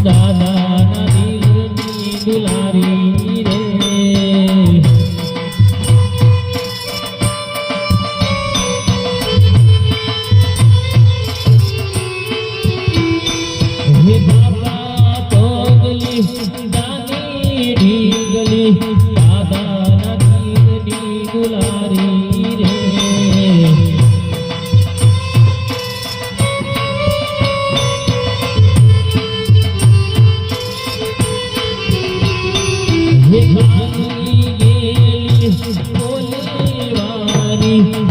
દાદાના દિલની દુલારી રે હે બાબા તોગલી દાની ઢીંગલી દાદાના દિલની દુલારી રે ये भागी गेली बोले वारी